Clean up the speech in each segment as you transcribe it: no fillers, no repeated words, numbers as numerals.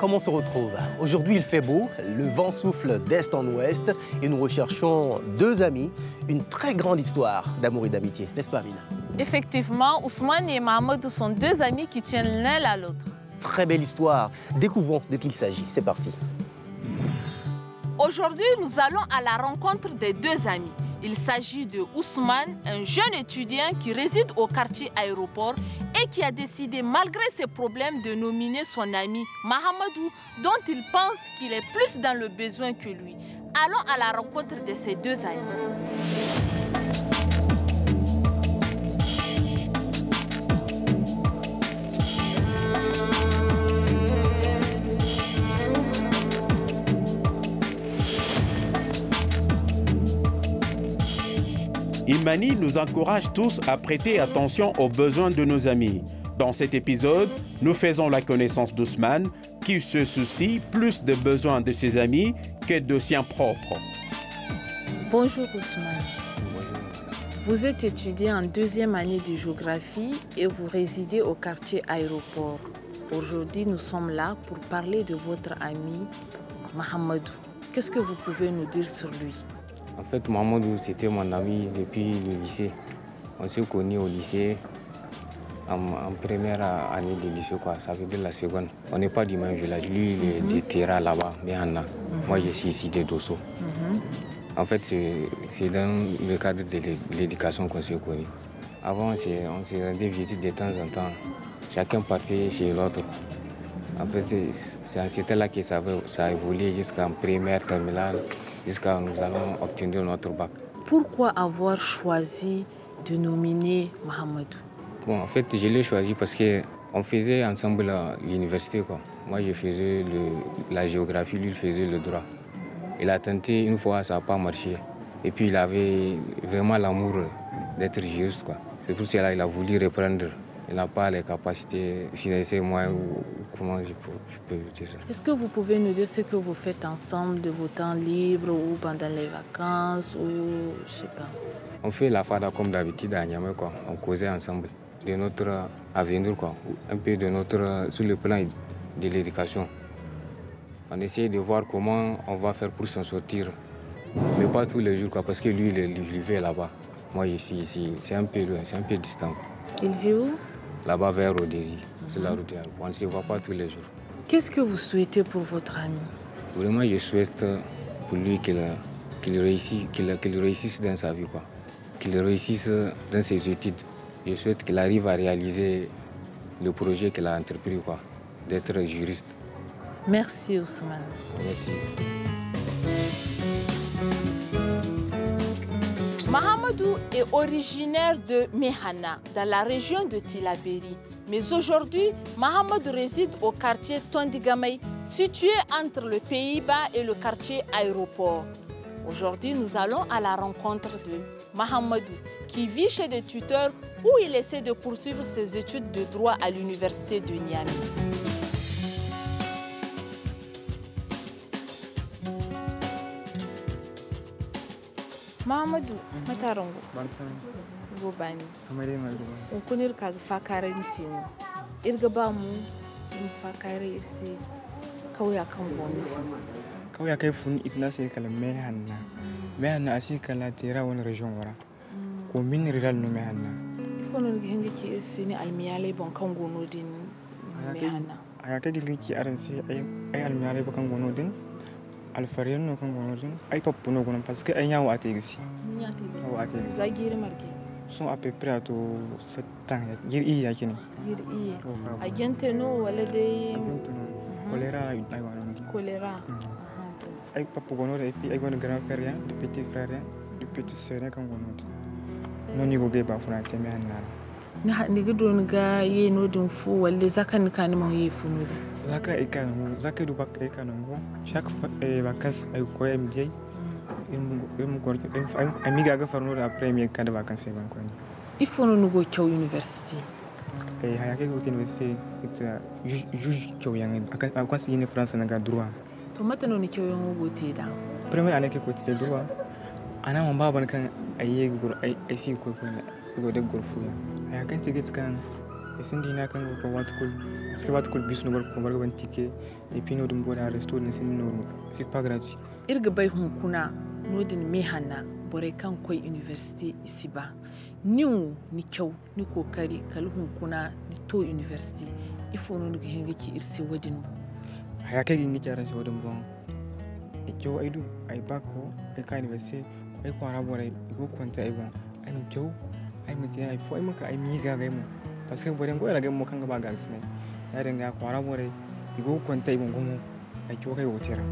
comment on se retrouve? Aujourd'hui, il fait beau, le vent souffle d'est en ouest et nous recherchons deux amis, une très grande histoire d'amour et d'amitié, n'est-ce pas, Amina? Effectivement, Ousmane et Mahamadou sont deux amis qui tiennent l'un à l'autre. Très belle histoire. Découvrons de qui il s'agit. C'est parti. Aujourd'hui, nous allons à la rencontre des deux amis. Il s'agit de Ousmane, un jeune étudiant qui réside au quartier Aéroport et qui a décidé, malgré ses problèmes, de nominer son ami Mahamadou, dont il pense qu'il est plus dans le besoin que lui. Allons à la rencontre de ces deux amis. Imani nous encourage tous à prêter attention aux besoins de nos amis. Dans cet épisode, nous faisons la connaissance d'Ousmane, qui se soucie plus des besoins de ses amis que de siens propres. Bonjour Ousmane. Vous êtes étudiant en deuxième année de géographie et vous résidez au quartier Aéroport. Aujourd'hui, nous sommes là pour parler de votre ami Mahamadou. Qu'est-ce que vous pouvez nous dire sur lui? En fait, Mahamadou, c'était mon ami depuis le lycée. On s'est connus au lycée, en première année de lycée, quoi. Ça veut dire la seconde. On n'est pas du même village. Lui, il est de Terra là-bas, Mehana. Moi, je suis ici de Dosso. En fait, c'est dans le cadre de l'éducation qu'on s'est connus. Avant, on s'est rendu visite de temps en temps. Chacun partait chez l'autre. En fait, c'était là que ça a évolué jusqu'en première, terminale, jusqu'à nous allons obtenir notre bac. Pourquoi avoir choisi de nominer Mahamadou? Bon, en fait, je l'ai choisi parce qu'on faisait ensemble l'université, quoi. Moi, je faisais la géographie, lui, il faisait le droit. Il a tenté une fois, ça n'a pas marché. Et puis, il avait vraiment l'amour d'être juriste, quoi. C'est pour cela qu'il a voulu reprendre. Il n'a pas les capacités financières, moi, ou comment je peux dire ça. Est-ce que vous pouvez nous dire ce que vous faites ensemble de vos temps libres ou pendant les vacances ou je sais pas? On fait la fada comme d'habitude à Niamey, quoi. On causait ensemble de notre avenir, quoi. Un peu de notre, sur le plan de l'éducation. On essaie de voir comment on va faire pour s'en sortir. Mais pas tous les jours, quoi, parce que lui, il vivait là-bas. Moi, je suis ici. C'est un peu loin, c'est un peu distant. Il vit où? Là-bas, vers Rodézy. C'est la route. On ne se voit pas tous les jours. Qu'est-ce que vous souhaitez pour votre ami? Vraiment, je souhaite pour lui qu'il réussisse dans sa vie, quoi. Qu'il réussisse dans ses études. Je souhaite qu'il arrive à réaliser le projet qu'il a entrepris, quoi, d'être juriste. Merci Ousmane. Merci. Mahamadou est originaire de Mehana, dans la région de Tillabéri. Mais aujourd'hui, Mahamadou réside au quartier Tondigamay, situé entre le Pays-Bas et le quartier Aéroport. Aujourd'hui, nous allons à la rencontre de Mahamadou, qui vit chez des tuteurs où il essaie de poursuivre ses études de droit à l'université de Niamey. Mahamadou, matarango. Go bani. Amare malgo. On connaît le cas de Fakare ici. Il gaba mu Fakare ici. Kawya kan bonu. Kawya kai fun isna sai kala Mehana. Mehana asi kala tera wani region wara. Ko min rural no Mehana. Fono ngi ki ici ni almiyale bon kan gono din Mehana. Aya kai ngi ki aran sai ay almiyale ba kan gono din. Alfarien no kan gono din. Ay papu no gono parce que ay nyawo ategisi. Nyawo ategisi. Zagiri marke. Sont à peu près à 7 ans. Yiri ya kini. Yiri. Agente no wala dai choléra ay wana. Choléra. Ay papu gono et puis ay gono grand frère, de petit frère, de petite sœur kan gono. Non ni go ba funa teme hanna. Ni gido ga ye no din fu wala zakan kan mo ye fu no din. Zaka du bak e kanongo. Chaque vacances ay ko MJ. Amiga ga farno après mi kada vacances ban ko ni. Il faut nous go Kyo University. Haya ke go université juge Kyo yang aka si ni France na ga droit. To mata no ni Kyo yang go te da. Première année ke ko te droit. Ana mon baba kan ayi gur ay si ko ko ni go de gur fu ya. Haya kan te git kan et c'est dina kan ko wat kul parce que wat kul bis no ko bar ban ticket et puis no dum boda resto ne c'est pas gratuit irga bay hun kuna nodin mehana bore kan koy university isiba niu ni kyau ni kokari kal hun kuna ni to university ifo no ga hinga ki irsi wadin bo haya kai ngi jaran so dum bon e kyau aidu ai bako e ka university ai ko ara bore go konta ai bon ai kyau ai mutai ai fo ai maka ai mi ga mu parce que bore ngo ga mu kan ga ba ga sine ya dinga ko ara bore go konta ai bon gumu ai kyau kai wotera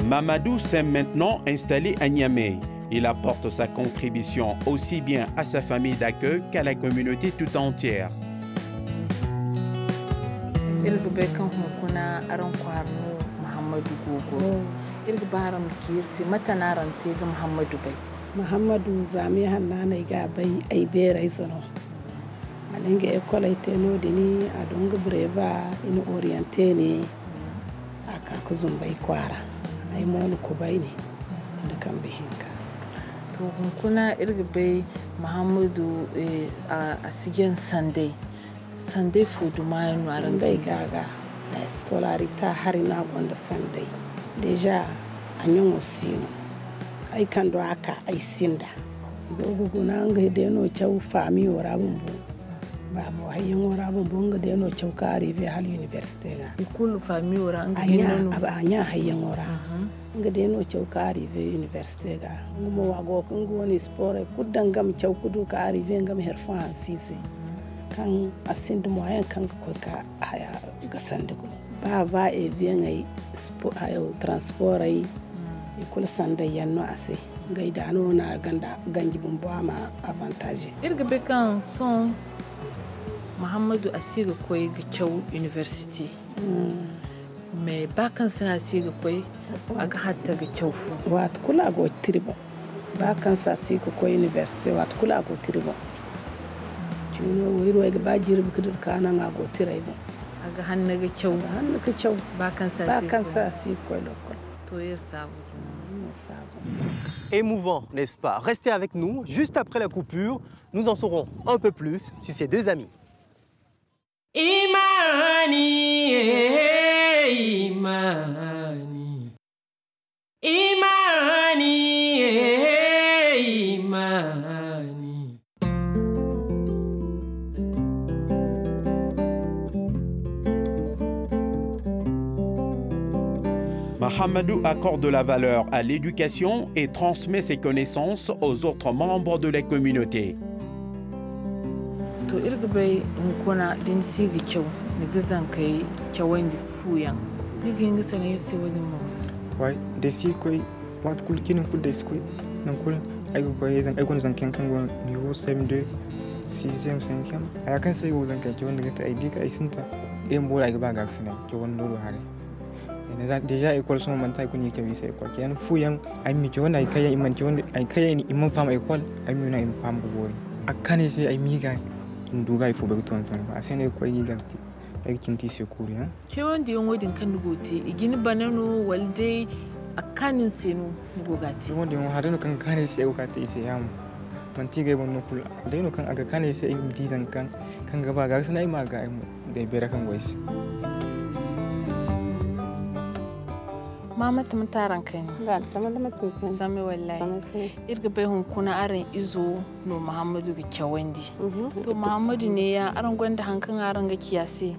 Mamadou s'est maintenant installé à Niamey. Il apporte sa contribution aussi bien à sa famille d'accueil qu'à la communauté tout entière. Muhammadu zame hannana ga bai ai berai sono alinga école teno dini adonga breva in orienté ni aka kuzumbai kwara ai monu ko bayni da kan bihinka to kuna irgbe Muhammadu a sigen Sunday food mai no arangai gaga a scolarita harina gonda Sunday deja anyon osino ai kan do aka ai sinda gogo na ngai de no chau fami ora bumbu babo hayyan ora bumbu ngai de no chau ka arrive hal université ga ikulu fami ora ngai no anya hayyan ora ngai de no chau ka arrive université ga ngumo wago kan goni sport kuddan gam chau kudu ka arrive ngam herfan sise kan asindu mo ayan kan ko ka haya gasandugo ba va e bien ai sport ayo transport ai ikul sanda yanno ase gaida no na ganda ganji bumbo ama avantage irga be kan son Muhammadu asiga koy ga Chaw University me ba kan sa asiga koy aga hatta ga Chaw fu wat kula go tribo ba kan sa asiga koy university wat kula go tribo juno wiro ga ba jirbi kidir kana nga go tiraibo aga hanna ga Chaw ba kan sa asiga koy lokol. Émouvant, n'est-ce pas? Restez avec nous. Juste après la coupure, nous en saurons un peu plus sur ces deux amis. Imani, Imani, Imani, Imani. Mahamadou accorde de la valeur à l'éducation et transmet ses connaissances aux autres membres de la communauté. To irgbe hunkuna din sigi Chaw ni gizan kai Chawendi fuyan ni ginga sane yasi wadin mo wai de si koy wat kul kinin kul de skoy nan kul ay ko yezan ay gon zan kan go niveau CM2 6e 5e ay kan sai go zan kan Chawendi ga ta ay dika ay sinta dem bola ga ba ga sene Chawendi do hare déjà école son man tay ko ni kabi sai école ken fuyan ay mi Chawendi ay kaya iman Chawendi ay kaya ni imam fam école ay mi na im fam go bori akane sai ay mi ga induga ifo be ton asene ko yi galti ay kinti sekuri ha Chawendi yongodin kan dugote igini banano walde akanin senu ngogati wonde on hadano kan kane sai ko kate sai yam man tige bonno kul dayno kan aga kane sai im dizan kan gaba ga sanai ma ga de bere kan goisi mama tamtaran kan ga sama da matukan sami wallahi irga bai hun kuna aran izo no Muhammadu ga Chawendi to Muhammadu ne ya aran gwanda hankan aran ga kiyase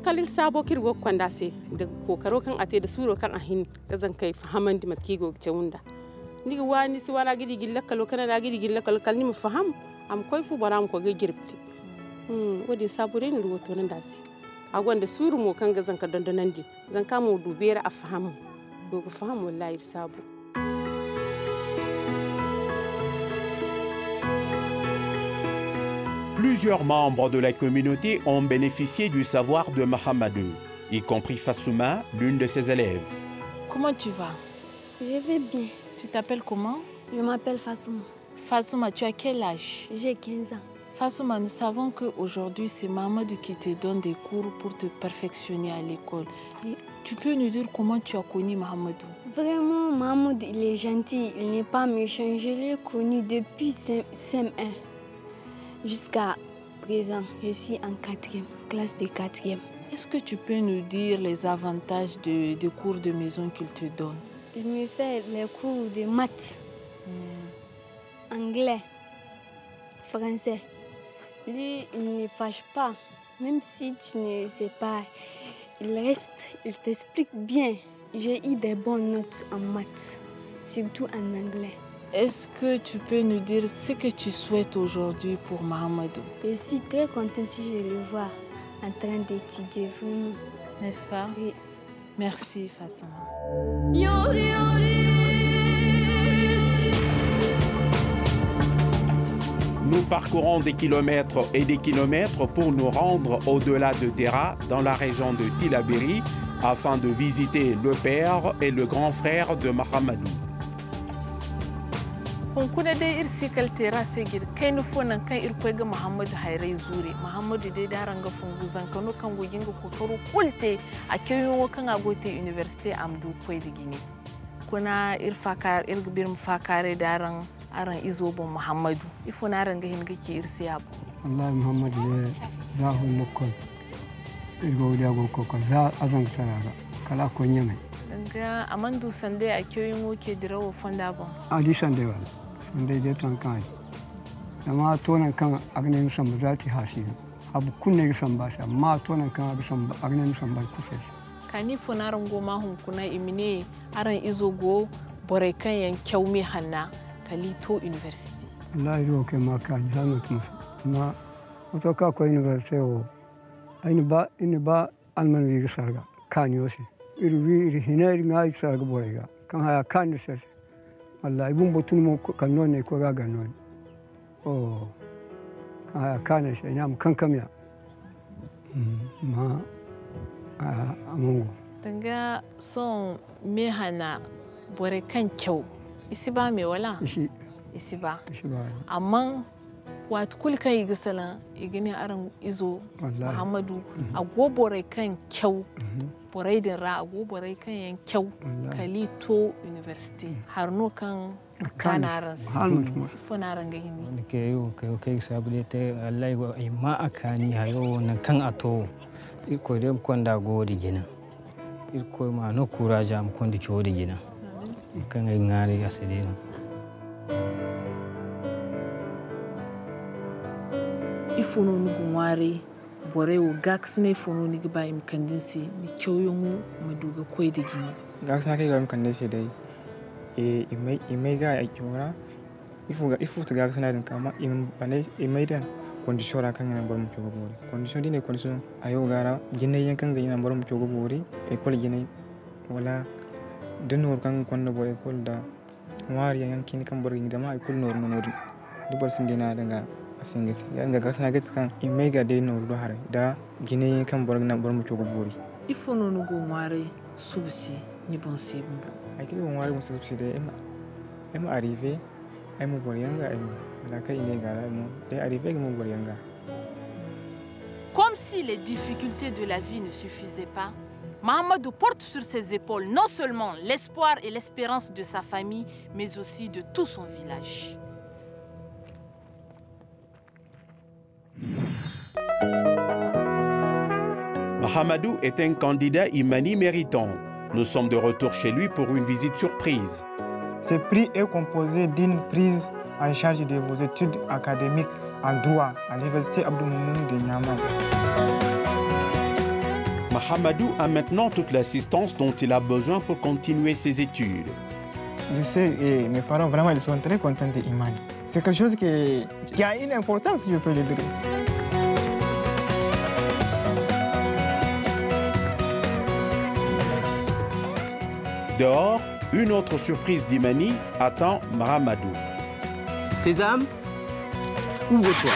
kalin sabo kirgo kwanda se da kokaro kan ate da suro kan ahin da zan kai fahaman di matkigo Chawunda ni ga wani si wana gidi gilla kalo kana na gidi gilla kalo kalni mu faham am koy fu baram ko ga girfti wodi sabo ne ruwo to nan dasi a gwanda suru mo kan ga zan ka dondonandi zan ka mu dubera a fahamu ko fahamu wallahi sabo. Plusieurs membres de la communauté ont bénéficié du savoir de Mahamadou, y compris Fassouma, l'une de ses élèves. Comment tu vas? Je vais bien. Tu t'appelles comment? Je m'appelle Fassouma. Fassouma, tu as quel âge? J'ai 15 ans. Fasouma, nous savons qu'aujourd'hui, c'est Mahamadou qui te donne des cours pour te perfectionner à l'école. Tu peux nous dire comment tu as connu Mahamadou? Vraiment, Mahamadou, il est gentil, il n'est pas méchant. Je l'ai connu depuis CM1 jusqu'à présent. Je suis en 4e, classe de 4e. Est-ce que tu peux nous dire les avantages des cours de maison qu'il te donne? Il me fait les cours de maths, anglais, français. Lui, il ne fâche pas. Même si tu ne sais pas, il reste, il t'explique bien. J'ai eu des bonnes notes en maths, surtout en anglais. Est-ce que tu peux nous dire ce que tu souhaites aujourd'hui pour Mahamadou? Je suis très contente si je le vois en train d'étudier, vraiment. N'est-ce pas? Oui. Merci, Fasouma. Nous parcourons des kilomètres et des kilomètres pour nous rendre au-delà de Terra, dans la région de Tillabéri, afin de visiter le père et le grand frère de Mahamadou. Kuna dai irsi kaltera segir kai nufo nan kan irko ga Muhammadu Hairai Zure Muhammadu dai daranga funguzan kanu kan gogin ga kokaru kulte a kayo kan agote university amdu koi digini kuna irfakar irgbirm fakare daran aran izobo Muhammadu ifo na ranga hin ga ki irsi abu wallahi Muhammadu ne zahu nukon irgo da go ko za azan taraga kala ko nyame danga amandu sande a kayo ke dirawo fonda bon adi sande wala sande de tankai amma tonan kan agnen samba zati hasi abu kunne samba sa ma tonan kan abu samba agnen samba kusa kani funaran goma hun kuna imine aran izogo bore kan yan kyaume hanna kalito university wallahi ro ke ma kan zanu tuma ma to ka ko university o ini ba alman wi sarga kan yosi iri hinari ngai sarga borega kan haya kan sese wallahi bun botun mo kan non ko ga non oh haya kan sese nyam kan kamya ma amungo danga son me hana bore kan kyau isi ba me wala isi ba amma wat kul kan yi gisalan igini aran izo Muhammadu agobore kan kyau borai din ra agobore kan yan kyau kalito university harno kan kanaran funaran ga hini ke yo kai sabule te Allah go ai ma akani hayo nan kan ato ko dem konda godi gina ko ma no kuraja am kondi chodi gina kan ai ngari asedina ifono nugunware bore wo gaksne fono ni gba im kandinsi ni kyoyongu maduga koy de gini gaksna ke gam kandinsi dai imai ga akyora ifu ta gaksna din kama imai dan condition ra kan nan bar mu kyogo bore condition dine condition ayo gara ginne yankan ga yana bar mu kyogo bore e kol ginne wala denor kan konno bore kol da wari yankin kan bar ginda ma kol nor nori dubar sin dina daga asingati yanga gasana gati kan imega de no do hare da gine kan borg na bor mu cogo bori ifono no go mare subsi ni bon sebumbu aki go mare mu subsi de em arrivé ay mu bor yanga ay la kay ne gara mu de arrivé mu bor yanga. Comme si les difficultés de la vie ne suffisaient pas, Mahamadou porte sur ses épaules non seulement l'espoir et l'espérance de sa famille, mais aussi de tout son village. Mahamadou est un candidat Imani méritant. Nous sommes de retour chez lui pour une visite surprise. Ce prix est composé d'une prise en charge de vos études académiques en droit à l'université Abdou Moumouni de Niamey. Mahamadou a maintenant toute l'assistance dont il a besoin pour continuer ses études. Je sais, et mes parents vraiment ils sont très contents de Imani. C'est quelque chose qui a une importance, je peux le dire. Dehors, une autre surprise d'Imani attend Mahamadou. Sésame, ouvre-toi.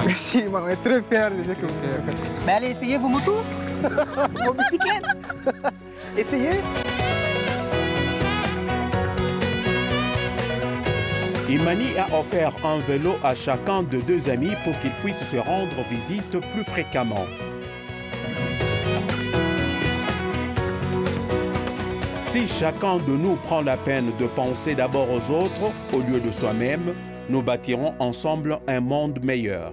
Merci, on est très fiers de ce que vous faites. Mais allez, essayez vos motos, vos bicyclettes. Essayez. Imani a offert un vélo à chacun de 2 amis pour qu'ils puissent se rendre visite plus fréquemment. Si chacun de nous prend la peine de penser d'abord aux autres au lieu de soi-même, nous bâtirons ensemble un monde meilleur.